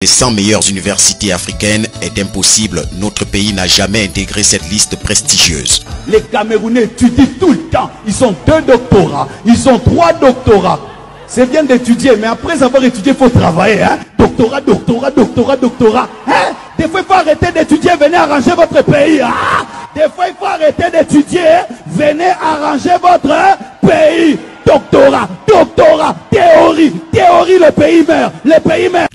Les 100 meilleures universités africaines est impossible. Notre pays n'a jamais intégré cette liste prestigieuse. Les Camerounais étudient tout le temps. Ils ont 2 doctorats, ils ont 3 doctorats. C'est bien d'étudier, mais après avoir étudié, il faut travailler. Hein? Doctorat. Hein? Des fois, il faut arrêter d'étudier, venez arranger votre pays. Hein? Des fois, il faut arrêter d'étudier, venez arranger votre pays. Doctorat, théorie, le pays meurt,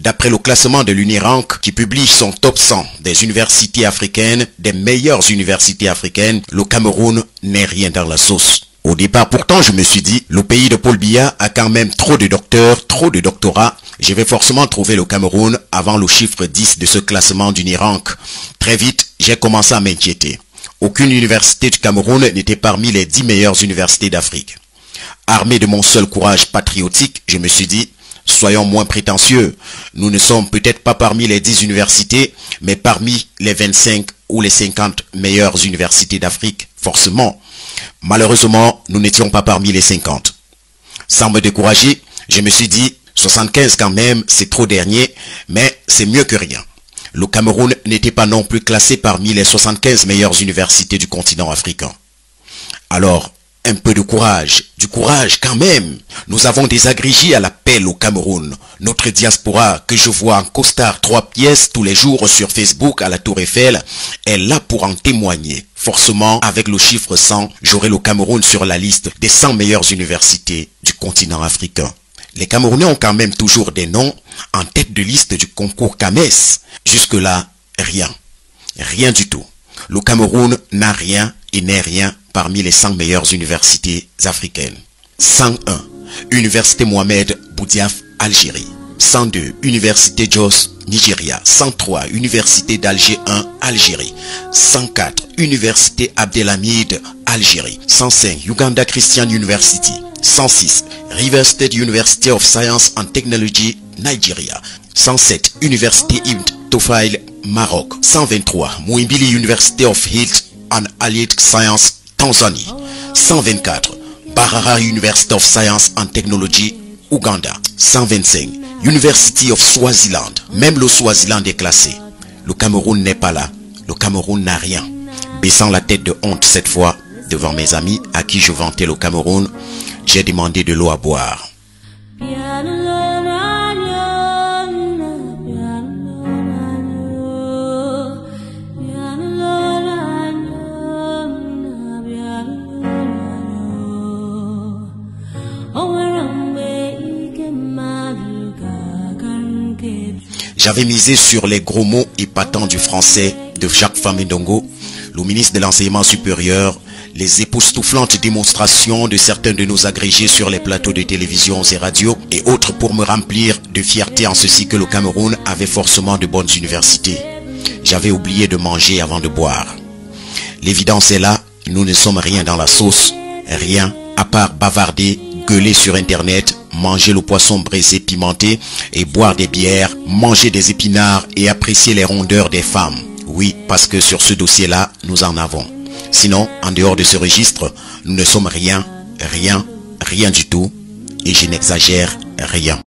D'après le classement de l'Unirank, qui publie son top 100 des universités africaines, des meilleures universités africaines, le Cameroun n'est rien dans la sauce. Au départ, pourtant, je me suis dit, le pays de Paul Biya a quand même trop de docteurs, trop de doctorats. Je vais forcément trouver le Cameroun avant le chiffre 10 de ce classement d'Unirank. Très vite, j'ai commencé à m'inquiéter. Aucune université du Cameroun n'était parmi les 10 meilleures universités d'Afrique. Armé de mon seul courage patriotique, je me suis dit, soyons moins prétentieux. Nous ne sommes peut-être pas parmi les 10 universités, mais parmi les 25 ou les 50 meilleures universités d'Afrique, forcément. Malheureusement, nous n'étions pas parmi les 50. Sans me décourager, je me suis dit, 75 quand même, c'est trop dernier, mais c'est mieux que rien. Le Cameroun n'était pas non plus classé parmi les 75 meilleures universités du continent africain. Alors, un peu de courage, du courage quand même. Nous avons des agrégés à l'appel au Cameroun. Notre diaspora, que je vois en costard 3 pièces tous les jours sur Facebook à la Tour Eiffel, est là pour en témoigner. Forcément, avec le chiffre 100, j'aurai le Cameroun sur la liste des 100 meilleures universités du continent africain. Les Camerounais ont quand même toujours des noms en tête de liste du concours CAMES. Jusque-là, rien. Rien du tout. Le Cameroun n'a rien et n'est rien parmi les 100 meilleures universités africaines. 101. Université Mohamed Boudiaf, Algérie. 102. Université Jos, Nigeria. 103. Université d'Alger 1, Algérie. 104. Université Abdelhamid, Algérie. 105. Uganda Christian University. 106. River State University of Science and Technology, Nigeria. 107. Université Ibn Tufayl, Maroc. 123. Muhimbili University of Health and Allied Science, Tanzanie. 124. Barara University of Science and Technology, Ouganda. 125. University of Swaziland. Même le Swaziland est classé. Le Cameroun n'est pas là. Le Cameroun n'a rien. Baissant la tête de honte cette fois, devant mes amis à qui je vantais le Cameroun, j'ai demandé de l'eau à boire. J'avais misé sur les gros mots épatants du français de Jacques Famindongo, le ministre de l'Enseignement supérieur, les époustouflantes démonstrations de certains de nos agrégés sur les plateaux de télévision et radio et autres pour me remplir de fierté en ceci que le Cameroun avait forcément de bonnes universités. J'avais oublié de manger avant de boire. L'évidence est là, nous ne sommes rien dans la sauce, rien à part bavarder, gueuler sur internet, manger le poisson braisé pimenté et boire des bières, manger des épinards et apprécier les rondeurs des femmes. Oui, parce que sur ce dossier-là, nous en avons. Sinon, en dehors de ce registre, nous ne sommes rien du tout, et je n'exagère rien.